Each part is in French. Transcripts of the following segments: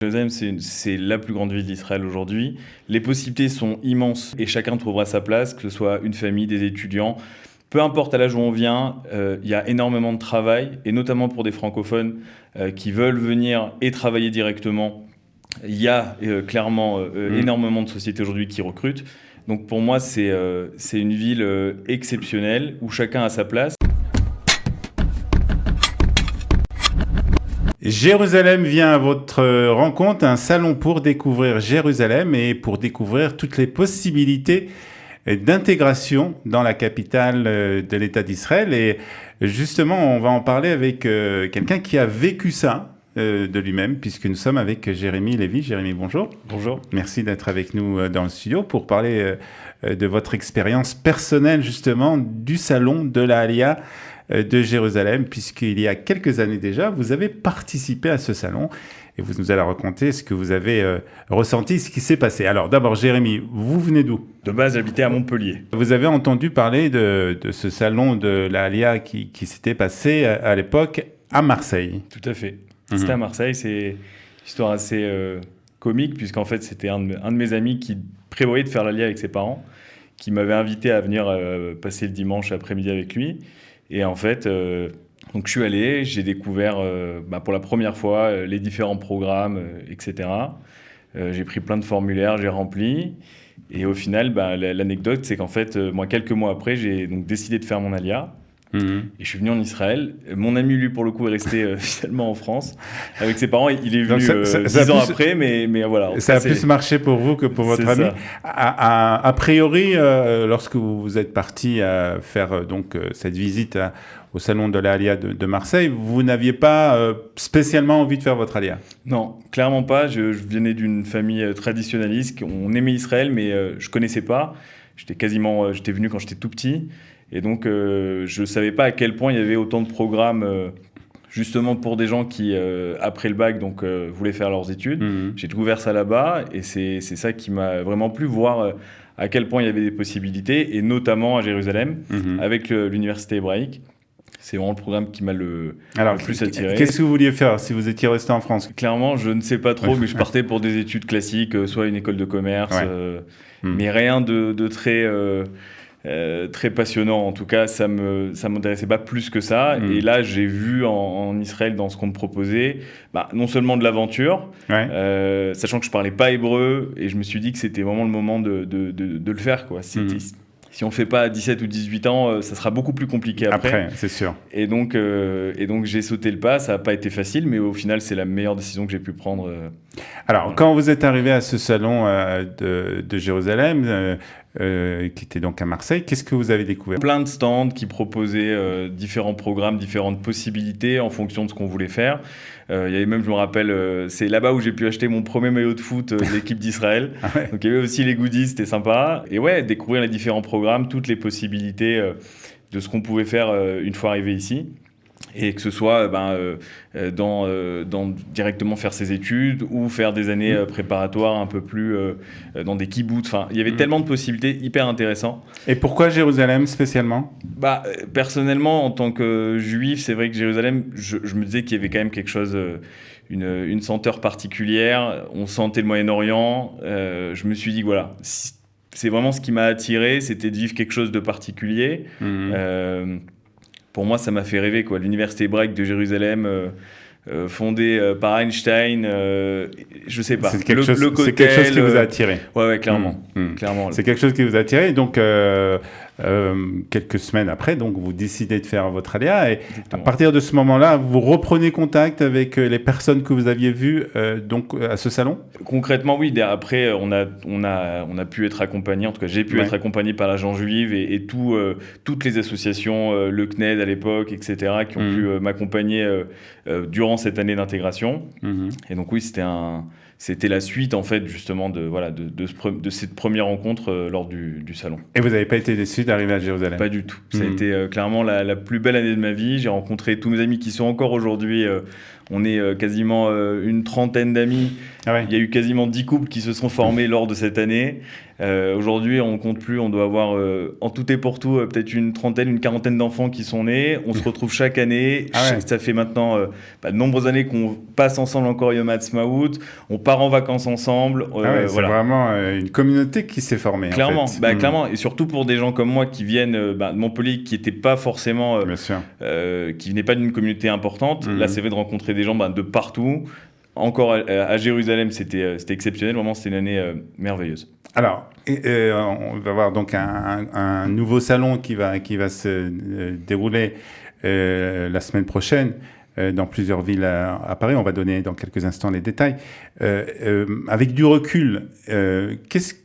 Jérusalem, c'est la plus grande ville d'Israël aujourd'hui. Les possibilités sont immenses et chacun trouvera sa place, que ce soit une famille, des étudiants. Peu importe à l'âge où on vient, il y a énormément de travail, et notamment pour des francophones qui veulent venir et travailler directement. Il y a clairement énormément de sociétés aujourd'hui qui recrutent. Donc pour moi, c'est une ville exceptionnelle où chacun a sa place. Jérusalem vient à votre rencontre, un salon pour découvrir Jérusalem et pour découvrir toutes les possibilités d'intégration dans la capitale de l'État d'Israël. Et justement, on va en parler avec quelqu'un qui a vécu ça de lui-même, puisque nous sommes avec Jérémy Lévy. Jérémy, bonjour. Bonjour. Merci d'être avec nous dans le studio pour parler de votre expérience personnelle, justement, du salon de la Aliyah de Jérusalem, puisqu'il y a quelques années déjà, vous avez participé à ce salon et vous nous allez raconter ce que vous avez ressenti, ce qui s'est passé. Alors d'abord, Jérémy, vous venez d'où ? De base, j'habitais à Montpellier. Vous avez entendu parler de ce salon de la Aliyah qui s'était passé à l'époque à Marseille. Tout à fait. C'était à Marseille, c'est une histoire assez comique, puisqu'en fait, c'était un de mes amis qui prévoyait de faire l'Aliyah avec ses parents, qui m'avait invité à venir passer le dimanche après-midi avec lui. Et en fait, donc je suis allé, j'ai découvert pour la première fois les différents programmes, etc. J'ai pris plein de formulaires, j'ai rempli. Et au final, l'anecdote, c'est qu'en fait, moi, quelques mois après, j'ai donc décidé de faire mon Aliyah. Et je suis venu en Israël. Mon ami, lui, pour le coup, est resté finalement en France avec ses parents. Il est venu 10 ans après, mais voilà. Ça a plus marché pour vous que pour votre ami. A priori, lorsque vous êtes parti faire donc cette visite au salon de la Aliyah de Marseille, vous n'aviez pas spécialement envie de faire votre Aliyah? Non, clairement pas. Je venais d'une famille traditionnaliste. On aimait Israël, mais je connaissais pas. J'étais venu quand j'étais tout petit. Et donc, je ne savais pas à quel point il y avait autant de programmes, justement pour des gens qui, après le bac, voulaient faire leurs études. J'ai découvert ça là-bas, et c'est ça qui m'a vraiment plu, voir à quel point il y avait des possibilités, et notamment à Jérusalem, avec l'université hébraïque. C'est vraiment le programme qui m'a le plus attiré. Qu'est-ce que vous vouliez faire si vous étiez resté en France ? Clairement, je ne sais pas trop, mais je partais pour des études classiques, soit une école de commerce, mais rien de très... très passionnant. En tout cas, ça m'intéressait pas plus que ça. Et là, j'ai vu en Israël, dans ce qu'on me proposait, non seulement de l'aventure, sachant que je parlais pas hébreu, et je me suis dit que c'était vraiment le moment de le faire, quoi. Si on le fait pas à 17 ou 18 ans, ça sera beaucoup plus compliqué après. C'est sûr. Et donc j'ai sauté le pas. Ça n'a pas été facile, mais au final, c'est la meilleure décision que j'ai pu prendre. Alors, quand vous êtes arrivé à ce salon de Jérusalem, qui était donc à Marseille, qu'est-ce que vous avez découvert ? Plein de stands qui proposaient différents programmes, différentes possibilités en fonction de ce qu'on voulait faire. Il y avait même, je me rappelle, c'est là-bas où j'ai pu acheter mon premier maillot de foot de l'équipe d'Israël. Donc il y avait aussi les goodies, c'était sympa. Et découvrir les différents programmes, toutes les possibilités de ce qu'on pouvait faire une fois arrivé ici. Et que ce soit directement faire ses études ou faire des années préparatoires un peu plus dans des kibboutz. Enfin, il y avait tellement de possibilités hyper intéressantes. Et pourquoi Jérusalem spécialement ? Personnellement, en tant que juif, c'est vrai que Jérusalem, je me disais qu'il y avait quand même quelque chose, une senteur particulière. On sentait le Moyen-Orient. Je me suis dit que voilà, c'est vraiment ce qui m'a attiré, c'était de vivre quelque chose de particulier. Pour moi, ça m'a fait rêver, quoi. L'université hébraïque de Jérusalem, fondée par Einstein, je sais pas. C'est quelque chose qui vous a attiré. Ouais, clairement. Clairement. C'est quelque chose qui vous a attiré. Donc, quelques semaines après, donc, vous décidez de faire votre Aliyah. Et exactement. À partir de ce moment-là, vous reprenez contact avec les personnes que vous aviez vues à ce salon ? Concrètement, oui. Après, on a pu être accompagné, en tout cas, j'ai pu être accompagné par l'agent juive et toutes les associations, le CNED à l'époque, etc., qui ont pu m'accompagner durant cette année d'intégration. Et donc, oui, c'était la suite, en fait, justement, de cette première rencontre lors du salon. Et vous n'avez pas été déçu d'arriver à Jérusalem ? Pas du tout. Ça a été clairement la plus belle année de ma vie. J'ai rencontré tous mes amis qui sont encore aujourd'hui. On est quasiment une trentaine d'amis Ah ouais. Il y a eu quasiment 10 couples qui se sont formés lors de cette année. Aujourd'hui, on compte plus, on doit avoir en tout et pour tout peut-être une trentaine, une quarantaine d'enfants qui sont nés. On se retrouve chaque année. Ah ouais. Ça fait maintenant de nombreuses années qu'on passe ensemble encore Yom Ha'atzmaut. On part en vacances ensemble. C'est voilà. vraiment une communauté qui s'est formée. Clairement, en fait. clairement, et surtout pour des gens comme moi qui viennent de Montpellier, qui n'étaient pas forcément, Bien sûr. qui venaient pas d'une communauté importante. Là, c'est vrai de rencontrer des gens de partout. Encore à Jérusalem, c'était exceptionnel. Vraiment, c'était une année merveilleuse. Alors, on va voir donc un nouveau salon qui va se dérouler la semaine prochaine dans plusieurs villes à Paris. On va donner dans quelques instants les détails. Avec du recul,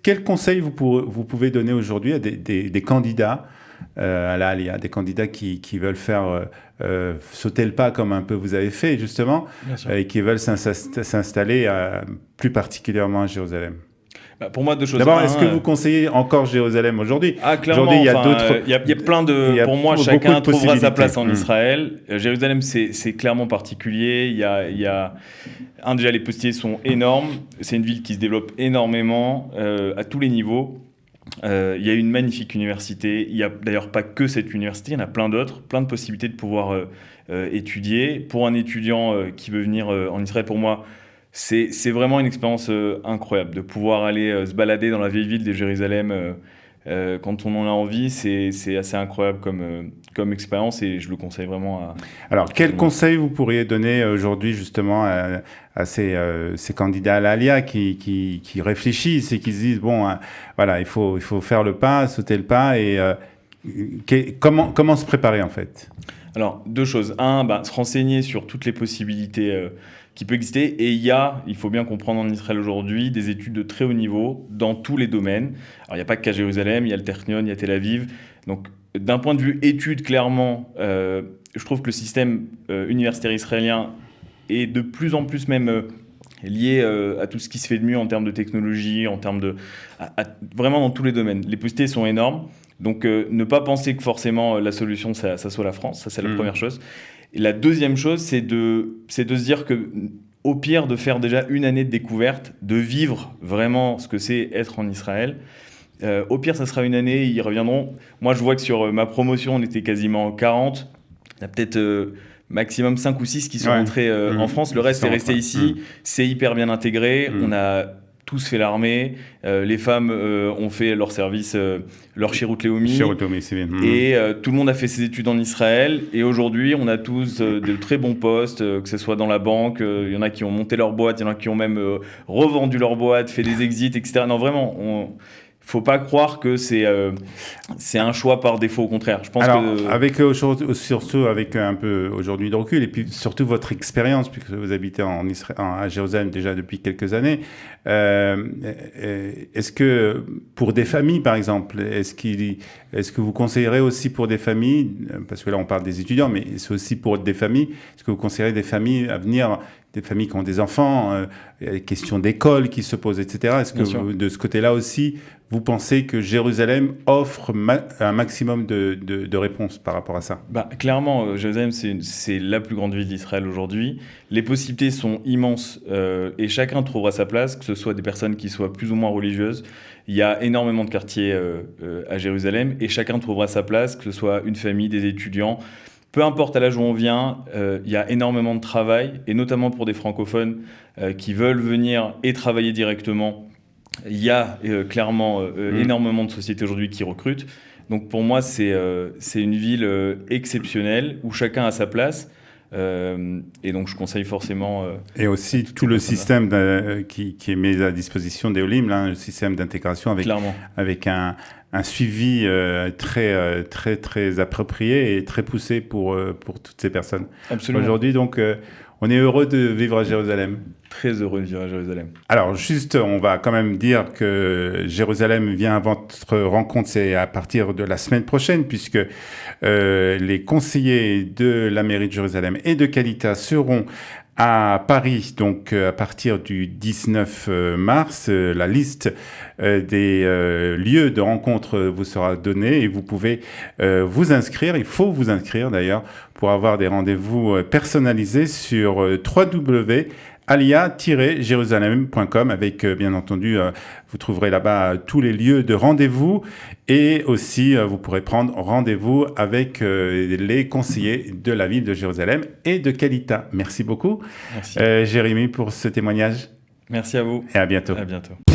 quel conseil vous pouvez donner aujourd'hui à des candidats à la Aliyah, des candidats qui veulent faire sauter le pas comme un peu vous avez fait justement, et qui veulent s'installer plus particulièrement à Jérusalem? Pour moi, deux choses. D'abord, est-ce que vous conseillez encore Jérusalem aujourd'hui? Clairement, aujourd'hui, il y a plein de... Pour moi, chacun trouvera sa place en Israël. Jérusalem, c'est clairement particulier. Il y a déjà, les postiers sont énormes. C'est une ville qui se développe énormément à tous les niveaux. Il y a une magnifique université. Il n'y a d'ailleurs pas que cette université, il y en a plein d'autres, plein de possibilités de pouvoir étudier. Pour un étudiant qui veut venir en Israël, pour moi, c'est vraiment une expérience incroyable de pouvoir aller se balader dans la vieille ville de Jérusalem quand on en a envie. C'est assez incroyable comme expérience et je le conseille vraiment à... Alors, quel conseil vous pourriez donner aujourd'hui justement à ces candidats à l'Aliyah qui réfléchissent et qui se disent, bon, voilà, il faut faire le pas, sauter le pas et comment se préparer en fait? Alors, deux choses. Se renseigner sur toutes les possibilités qui peuvent exister. Et il faut bien comprendre en Israël aujourd'hui, des études de très haut niveau dans tous les domaines. Alors, il n'y a pas qu'à Jérusalem, il y a le Technion, il y a Tel Aviv. Donc, d'un point de vue études, clairement, je trouve que le système universitaire israélien est de plus en plus même lié à tout ce qui se fait de mieux en termes de technologie, en termes vraiment dans tous les domaines. Les possibilités sont énormes. Donc, ne pas penser que forcément la solution, ça soit la France. Ça, c'est la première chose. Et la deuxième chose, c'est de se dire que, au pire, de faire déjà une année de découverte, de vivre vraiment ce que c'est être en Israël. Au pire, ça sera une année, ils reviendront. Moi, je vois que sur ma promotion, on était quasiment 40. Il y a peut-être maximum 5 ou 6 qui sont rentrés en France. Le reste est resté ici. C'est hyper bien intégré. On a tous fait l'armée. Les femmes ont fait leur service, leur Shirut Leumi. C'est bien. Et tout le monde a fait ses études en Israël. Et aujourd'hui, on a tous de très bons postes, que ce soit dans la banque. Il y en a qui ont monté leur boîte, il y en a qui ont même revendu leur boîte, fait des exits, etc. Non, vraiment, faut pas croire que c'est un choix par défaut, au contraire. Je pense avec surtout avec un peu aujourd'hui de recul et puis surtout votre expérience puisque vous habitez en Israël, à Jérusalem déjà depuis quelques années, est-ce que pour des familles par exemple, est-ce que vous conseillerez aussi pour des familles, parce que là on parle des étudiants, mais c'est aussi pour des familles, est-ce que vous conseillerez des familles à venir, des familles qui ont des enfants, questions d'école qui se posent, etc. Est-ce que de ce côté-là aussi, vous pensez que Jérusalem offre un maximum de réponses par rapport à ça? Clairement, Jérusalem, c'est la plus grande ville d'Israël aujourd'hui. Les possibilités sont immenses et chacun trouvera sa place, que ce soit des personnes qui soient plus ou moins religieuses. Il y a énormément de quartiers à Jérusalem et chacun trouvera sa place, que ce soit une famille, des étudiants. Peu importe à l'âge où on vient, il y a énormément de travail, et notamment pour des francophones qui veulent venir et travailler directement. Il y a clairement énormément de sociétés aujourd'hui qui recrutent. Donc pour moi, c'est une ville exceptionnelle où chacun a sa place. Et donc je conseille forcément... et aussi tout le système qui est mis à disposition d'Eolim, le système d'intégration avec un suivi très, très, très approprié et très poussé pour toutes ces personnes. Absolument. Aujourd'hui, donc, on est heureux de vivre à Jérusalem. Très heureux de vivre à Jérusalem. Alors, juste, on va quand même dire que Jérusalem vient à votre rencontre, c'est à partir de la semaine prochaine, puisque les conseillers de la mairie de Jérusalem et de Qualita seront à Paris, donc à partir du 19 mars. La liste des lieux de rencontre vous sera donnée et vous pouvez vous inscrire. Il faut vous inscrire d'ailleurs pour avoir des rendez-vous personnalisés sur www.aliyah.org. alia-jérusalem.com avec, bien entendu, vous trouverez là-bas tous les lieux de rendez-vous et aussi vous pourrez prendre rendez-vous avec les conseillers de la ville de Jérusalem et de Kelita. Merci beaucoup, Merci. Jérémy, pour ce témoignage. Merci à vous. Et à bientôt. À bientôt.